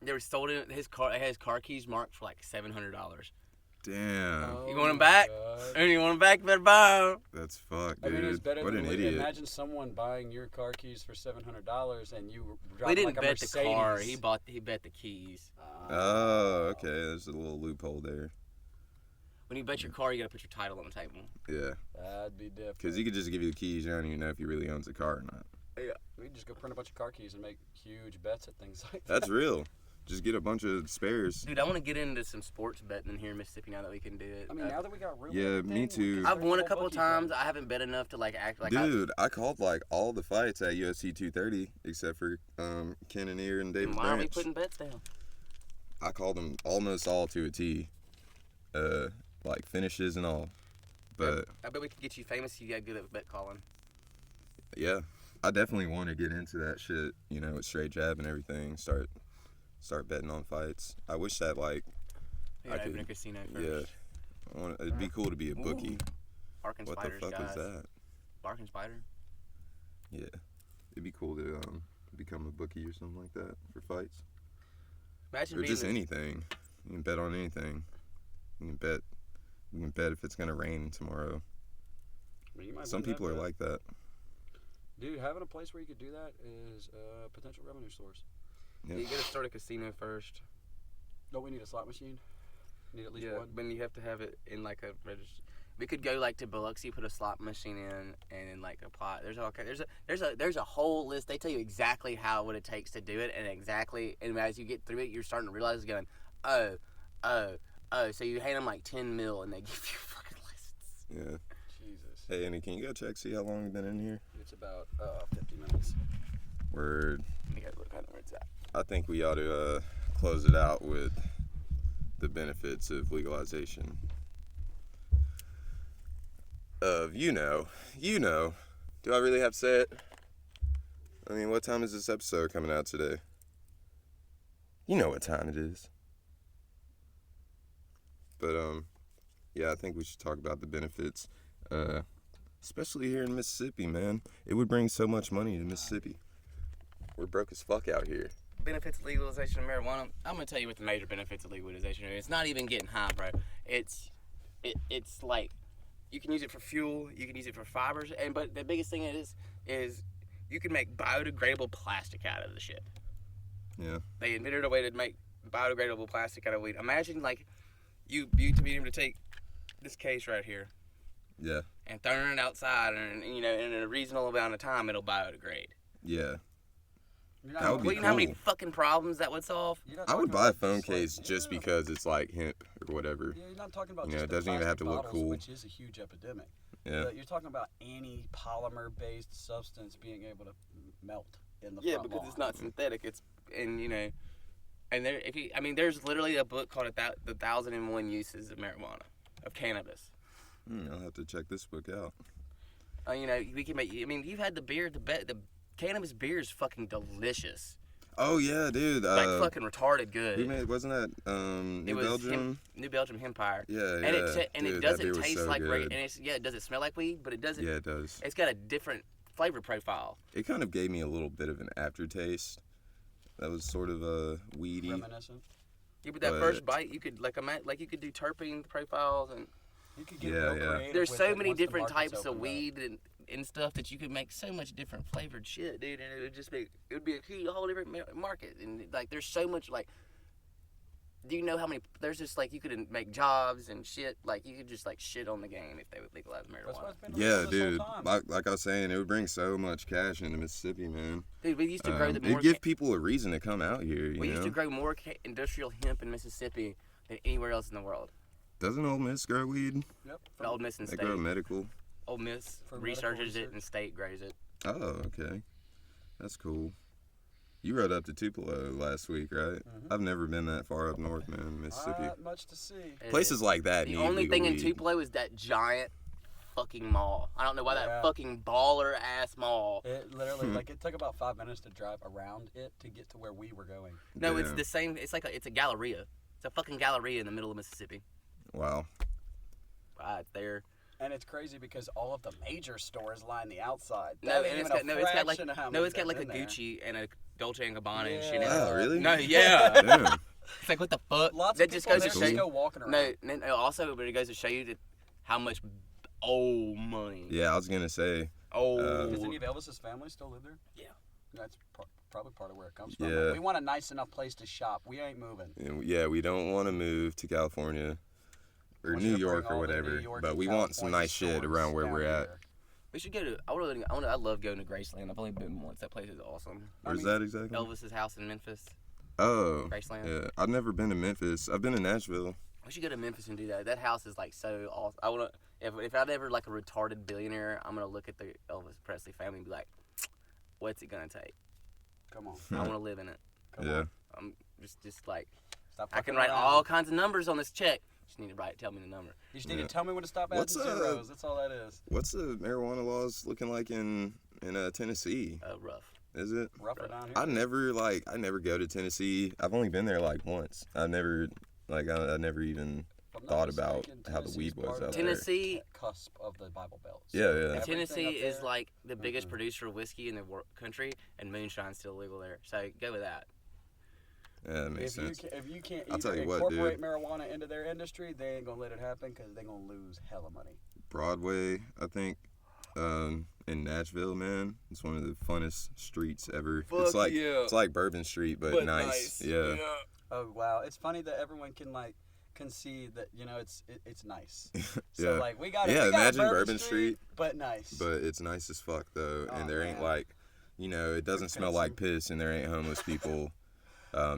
They were sold in his car. They had his car keys marked for like $700. Damn. Oh You want 'em my back? God. And you want them back? Better buy 'em. That's fucked, I dude. mean, it's better What than an idiot. Imagine someone buying your car keys for $700 and you We drive didn't like a bet the Mercedes. car. He bet the keys. Oh, okay. There's a little loophole there. When you bet your car, you gotta put your title on the table. Yeah. That'd be different. Because he could just give you the keys. You don't even know if he really owns the car or not. We could just go print a bunch of car keys and make huge bets at things like that. That's real. Just get a bunch of spares. Dude, I want to get into some sports betting in here in Mississippi now that we can do it. I mean, now that we got room. Yeah, and me everything, we too. can I've start won a whole couple of bookie times. thing. I haven't bet enough to like act like Dude, I called like all the fights at UFC 230 except for Ken and Ear and David Why are we Branch. putting bets down? I called them almost all to a T. Like finishes and all. But I bet we could get you famous if you got good at bet calling. yeah, I definitely want to get into that shit, with straight jab and everything. Start betting on fights. I wish that like You gotta open a casino first. yeah. It'd be cool to be a bookie. Barking What spiders, the fuck guys. is that? Barking spider. Yeah. It'd be cool to become a bookie or something like that for fights. Imagine Or being just this- anything. You can bet on anything. You can bet if it's gonna rain tomorrow. I mean, you might Some win that people are bet. like that. Dude, having a place where you could do that is a potential revenue source. Yeah. You gotta start a casino first. Don't we need a slot machine? Need at least one. But you have to have it in like a register. We could go like to Biloxi, put a slot machine in, and then like apply. There's a whole list. They tell you exactly what it takes to do it, and as you get through it, you're starting to realize it's going, oh. So you hand them like 10 mil, and they give you a fucking license. Yeah. Jesus. Hey, Andy, can you go check, see how long we've been in here? It's about 50 minutes. Word. I gotta look where it's at. I think we ought to close it out with the benefits of legalization. Do I really have to say it? I mean, what time is this episode coming out today? You know what time it is. But, yeah, I think we should talk about the benefits, especially here in Mississippi, man. It would bring so much money to Mississippi. We're broke as fuck out here. Benefits of legalization of marijuana. I'm gonna tell you what the major benefits of legalization are. It's not even getting high, bro. It's like you can use it for fuel, you can use it for fibers, but the biggest thing is is you can make biodegradable plastic out of the shit. Yeah. They invented a way to make biodegradable plastic out of weed. Imagine like you to be able to take this case right here Yeah. and throwing it outside, and in a reasonable amount of time, it'll biodegrade. Yeah. That would be You know how many cool. fucking problems that would solve? I would buy a phone case just because it's like hemp or whatever. Yeah, you're not talking about You know, just it the doesn't even have to plastic look bottles, cool. which is a huge epidemic. Yeah. You're talking about any polymer-based substance being able to melt in the Yeah, front because lawn. it's not synthetic. It's and there's literally a book called The 1,001 Uses of Marijuana, of Cannabis. I'll have to check this book out. We can make. I mean, you've had the beer. The cannabis beer is fucking delicious. Oh yeah, dude. Like fucking retarded good. Who made? Wasn't that New Belgium? New Belgium Empire. Yeah, And yeah. it Dude, that doesn't beer was taste so like good. it doesn't smell like weed, but it doesn't. Yeah, it does. It's got a different flavor profile. It kind of gave me a little bit of an aftertaste. That was sort of weedy. Reminiscent. Yeah, but that But- first bite, you could you could do terpene profiles, and You could get Yeah, real yeah. creative there's with so it many once the different market's types of opened up. weed and stuff that you could make so much different flavored shit, dude. And it would be a whole different market. And like, there's so much like. Do you know how many? There's just like you could make jobs and shit. Like you could just like shit on the game if they would legalize That's why marijuana. it's been Yeah, illegal this dude. whole time. Like I was saying, it would bring so much cash into Mississippi, man. Dude, we used to grow the more. It'd give people a reason to come out here. We You used know? to grow more industrial hemp in Mississippi than anywhere else in the world. Doesn't Ole Miss grow weed? Yep. But Ole Miss and They State. grow medical. Ole Miss For medical researches it research. and State grows it. Oh, okay. That's cool. You rode up to Tupelo last week, right? Mhm. I've never been that far up north, man, Mississippi. Not much to see. Places like that The need only legal thing in weed. Tupelo is that giant fucking mall. I don't know why Yeah. that fucking baller ass mall. It literally, like, it took about 5 minutes to drive around it to get to where we were going. No, it's Damn. the same. It's like it's a galleria. It's a fucking galleria in the middle of Mississippi. Wow. Right there. And it's crazy because all of the major stores line the outside. No, That and ain't it's even got a it's got like fraction of how no, many it's got like a that's in there. Gucci and a Dolce and Gabbana and shit. In it. Wow, really? No, yeah. Damn. It's like what the fuck? Lots that of just people goes there to just show go you. walking around. No, also, but it goes to show you how much old money. Yeah, I was gonna say. Oh, Does any of Elvis's family still live there? Yeah. That's probably part of where it comes from. Yeah. We want a nice enough place to shop. We ain't moving. Yeah, we don't want to move to California or Want New you to York bring or all the New whatever, York but and we want some California nice shit stores around where down we're at. here. we should go to. I love going to Graceland. I've only been once. That place is awesome. Where's that exactly? Elvis's house in Memphis. Oh, Graceland. yeah. I've never been to Memphis. I've been to Nashville. We should go to Memphis and do that. That house is like so awesome. I wanna if I'm ever like a retarded billionaire, I'm gonna look at the Elvis Presley family and be like, what's it gonna take? Come on. I wanna live in it. Come Yeah. on. I'm just like Stop I can fucking write around. all kinds of numbers on this check. Just need to tell me the number. You just need Yeah. to tell me when to stop adding What's, zeros. That's all that is. What's the marijuana laws looking like in Tennessee? Rough. Is it? Rougher down here. I never go to Tennessee. I've only been there like once. I never even If I'm not thought about mistaken, how the Tennessee's weed was part of out the there. Tennessee- cusp of the Bible Belt. Yeah, yeah. everything Tennessee up is there- like the biggest Mhm. producer of whiskey in the country, and moonshine's still legal there. So go with that. Yeah, that makes If sense. if you can't I'll tell either you what, incorporate dude. marijuana into their industry, they ain't gonna let it happen because they're gonna lose hella money. Broadway, I think, in Nashville, man. It's one of the funnest streets ever. It's like it's like Bourbon Street, but, nice. Yeah. Oh wow, it's funny that everyone can like concede that it's nice. So Yeah. like we got Yeah, we got imagine Bourbon Bourbon Street, but nice. But it's nice as fuck though, Oh, and there ain't man. like, it doesn't smell like piss, and there ain't homeless people,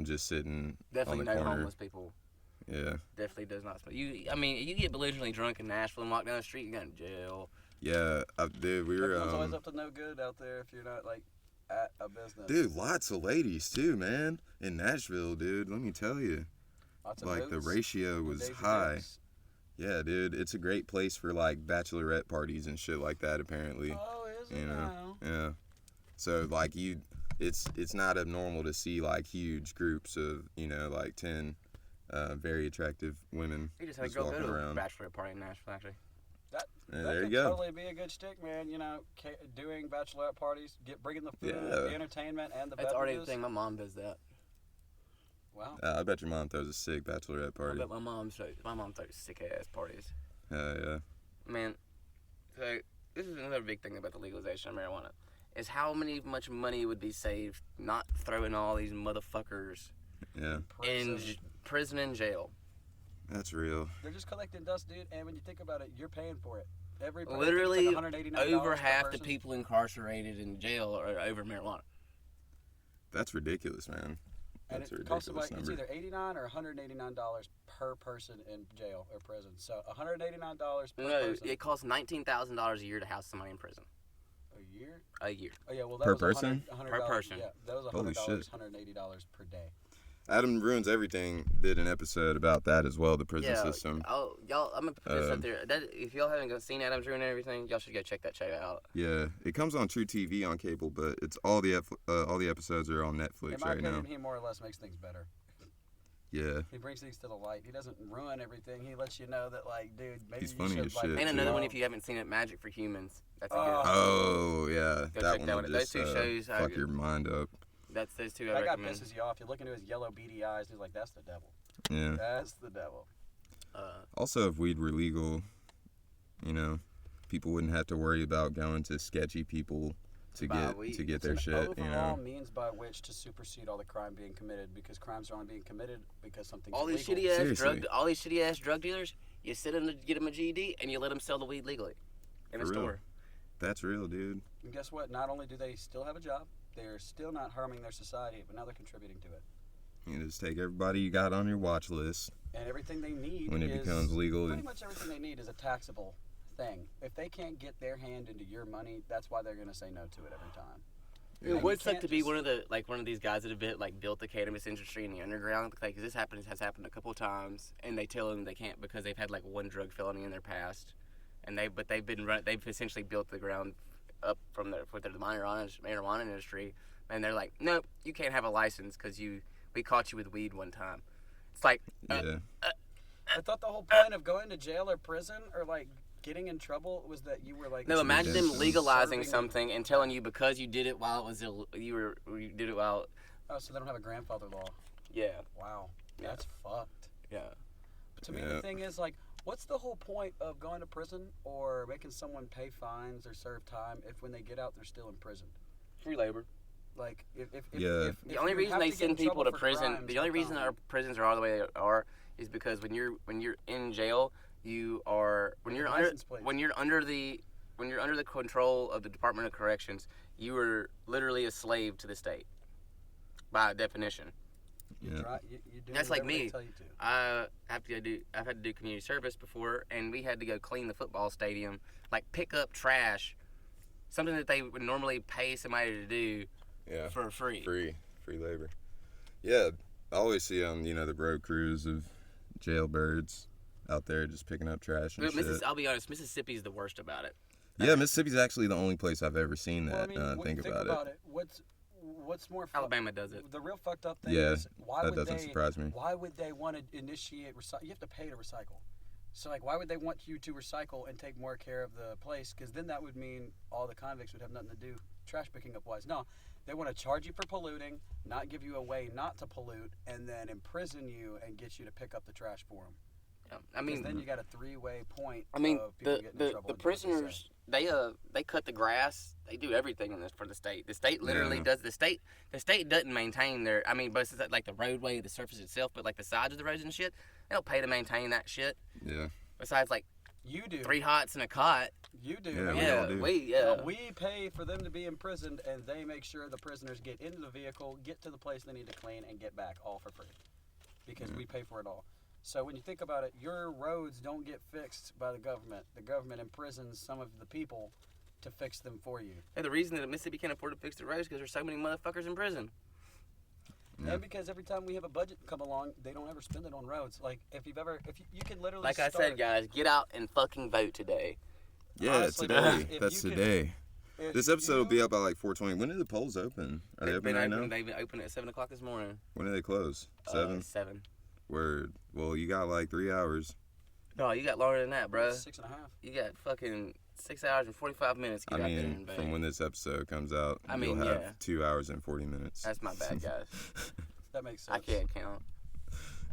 just sitting Definitely on the no corner. homeless people. Yeah, Definitely does not smell. You get belligerently drunk in Nashville and walk down the street, you're going to jail. yeah. Dude, we were Everyone's always up to no good out there if you're not like at a business. dude, lots of ladies too, man. In Nashville, dude, let me tell you, Lots of like the boots ratio and was Daisy high. Dukes. Yeah, dude, it's a great place for like bachelorette parties and shit like that. Apparently, Oh, is it you know, now? yeah. So like it's not abnormal to see like huge groups of like 10 very attractive women You just had a just girl go walking to a around. bachelorette party in Nashville, actually. That There you could go. totally be a good shtick, man. Doing bachelorette parties, bringing the food, Yeah. the entertainment, and the That's already a beverages. thing. My mom does that. Wow. I bet your mom throws a sick bachelorette party. But my mom throws sick ass parties. Yeah. Man, so this is another big thing about the legalization of marijuana. is how much money would be saved not throwing all these motherfuckers Yeah. in prison and jail. That's real. They're just collecting dust, dude. And when you think about it, you're paying for it. Literally, $189 over per half the person. people incarcerated in jail are over marijuana. That's ridiculous, man. And That's a it costs ridiculous about, it's number. either $89 or $189 per person in jail or prison. So $189 per No, person. it costs $19,000 a year to house somebody in prison. A year? A year. Oh yeah, well that Per was person? $100 Per person. Yeah, that was Holy $100, shit. $180 per day. Adam Ruins Everything did an episode about that as well, the prison system. Oh, y'all, I'm gonna put this up there. If y'all haven't seen Adam's Ruin and everything, y'all should go check that show out. Yeah, it comes on True TV on cable, but it's all the episodes are on Netflix In my right opinion, now. he more or less makes things better. Yeah, He brings things to the light. He doesn't ruin everything. He lets you know that, like, dude, maybe He's you funny should, as like, shit, And too. another one, if you haven't seen it, Magic for Humans. That's a good. Oh yeah, Go that check one that will one. Those just two shows are fuck good. your mind up. That's those two I that guy recommend. pisses you off. You look into his yellow beady eyes, and he's like, that's the devil. Yeah. That's the devil. Also, if weed were legal, you know, people wouldn't have to worry about going to sketchy people to Buy get weed. to get It's their an shit. You overall know. means by which to supersede all the crime being committed, because crimes are only being committed because something's All these illegal. shitty ass drug dealers, you sit them to get them a GED and you let them sell the weed legally in a For real. store. That's real, dude. And guess what? Not only do they still have a job, they're still not harming their society, but now they're contributing to it. You just take everybody you got on your watch list And everything they need when it is becomes legal. pretty much everything they need is a taxable thing. If they can't get their hand into your money, that's why they're gonna say no to it every time. It you would suck can't to be just- one of these guys that have built the cannabis industry in the underground. Like this has happened a couple of times, and they tell them they can't because they've had like one drug felony in their past, and they've essentially built the ground up from the marijuana industry, and they're like, nope, you can't have a license because we caught you with weed one time. It's like Yeah. I thought the whole point of going to jail or prison or like getting in trouble was that you were like no, imagine them Redemption. legalizing serving- something and telling you because you did it while it was you did it while Oh, so they don't have a grandfather law. yeah. Wow, Yeah. that's fucked. Yeah. But to me, Yeah. the thing is, like, what's the whole point of going to prison or making someone pay fines or serve time if when they get out they're still in prison? Free labor. Like, if Yeah. The only you reason have they to get send in people to trouble for prison, crimes, the only how reason come? our prisons are all the way they are, is because when you're in jail, you are when you're under License plate. when you're under the control of the Department of Corrections, you are literally a slave to the state, by definition. You Yeah. you do That's like whatever they me. tell you to. I've had to do community service before, and we had to go clean the football stadium, like pick up trash, something that they would normally pay somebody to do Yeah. for free. Free labor. Yeah, I always see on the road crews of jailbirds out there just picking up trash and But shit. I'll be honest, Mississippi's the worst about it. Yeah, Mississippi's actually the only place I've ever seen Well, I that. mean, Think about it. What's more Alabama does it. The real fucked up thing Yeah, is why that would doesn't they surprise me. why would they want to initiate you have to pay to recycle. So like why would they want you to recycle and take more care of the place, cuz then that would mean all the convicts would have nothing to do trash picking up wise. No, they want to charge you for polluting, not give you a way not to pollute, and then imprison you and get you to pick up the trash for them. Yeah. I mean, then you got a three-way point I mean, of people getting in trouble. the and doing what they say. prisoners they cut the grass. They do everything in this for the state. The state literally Yeah. does. The state doesn't maintain their. I mean, but it's like the roadway, the surface itself, but like the sides of the roads and shit, they don't pay to maintain that shit. Yeah. Besides, like You do. 3 hots and a cot. You do. Yeah, man. we all Yeah, do. We pay for them to be imprisoned, and they make sure the prisoners get into the vehicle, get to the place they need to clean, and get back all for free. Because we pay for it all. So when you think about it, your roads don't get fixed by the government. The government imprisons some of the people to fix them for you. And the reason that Mississippi can't afford to fix the roads is because there's so many motherfuckers in prison. Yeah. And because every time we have a budget come along, they don't ever spend it on roads. Like if you can literally Like I start, said, guys, get out and fucking vote today. Yeah, Honestly, today. if That's you could- today. if This episode will you- be up by like 4:20. When do the polls open? Are they They've open been right open. now? They've been open at 7:00 this morning. When do they close? 7? 7. Word. Well, you got like 3 hours. No, you got longer than that, bro. 6.5. You got fucking 6 hours and 45 minutes. To I get out there mean, and vote. from when this episode comes out, I mean, you'll have yeah. 2 hours and 40 minutes. That's my bad, guys. That makes sense. I can't count.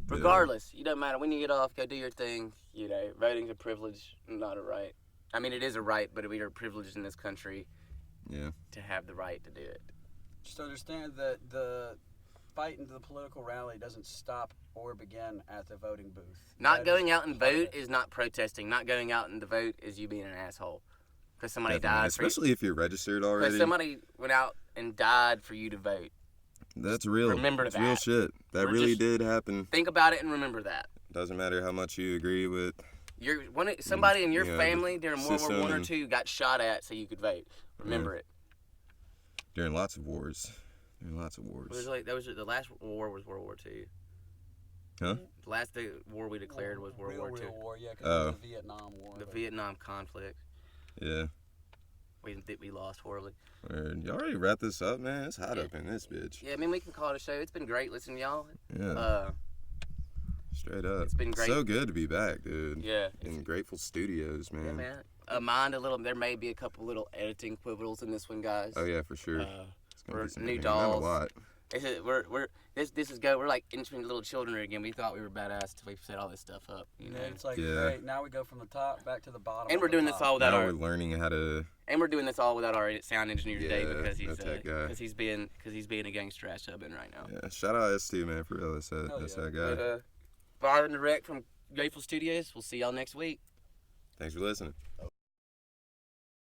Regardless, you don't matter. When you get off, go do your thing. You know, voting's a privilege, not a right. I mean, it is a right, but we are privileged in this country. Yeah. to have the right to do it. Just understand that the fight into the political rally doesn't stop or begin at the voting booth. Not That going is out and part of vote it. is not protesting. Not going out and to vote is you being an asshole. Because somebody Definitely. died Especially if you're registered Because already. somebody went out and died for you to vote. That's real. Remember It's that. real shit. That We're really just- did happen. Think about it and remember that. Doesn't matter how much you agree with. Somebody in your Yeah, family the during World War system One or and- Two got shot at so you could vote. Remember it. During lots of wars. It was like the last war was World War Two. Huh? The last war we declared was World War Two. Real war, yeah, 'cause Oh. it was the Vietnam War. The but- Vietnam conflict. Yeah. We lost horribly. Word. Y'all already wrap this up, man? It's hot Yeah. up in this bitch. Yeah, I mean we can call it a show. It's been great listening to y'all. Yeah. Straight up. It's been great. So good to be back, dude. Yeah. In Grateful Studios, man. Yeah, man. There may be a couple little editing quibbles in this one, guys. Oh yeah, for sure. It's we're be some new editing. Not dolls. a lot. We're like entering little children again. We thought we were badass till we set all this stuff up. You And know? it's like, Yeah. great, now we go from the top back to the bottom. And of we're the doing this top. all without Now our we're learning how to. and we're doing this all without our sound engineer today Yeah, because no tech guy. he's being a gangster ass subbing right now. Yeah, shout out S2, man, for real. That's Hell that yeah. guy. Live and direct from Grateful Studios. We'll see y'all next week. Thanks for listening.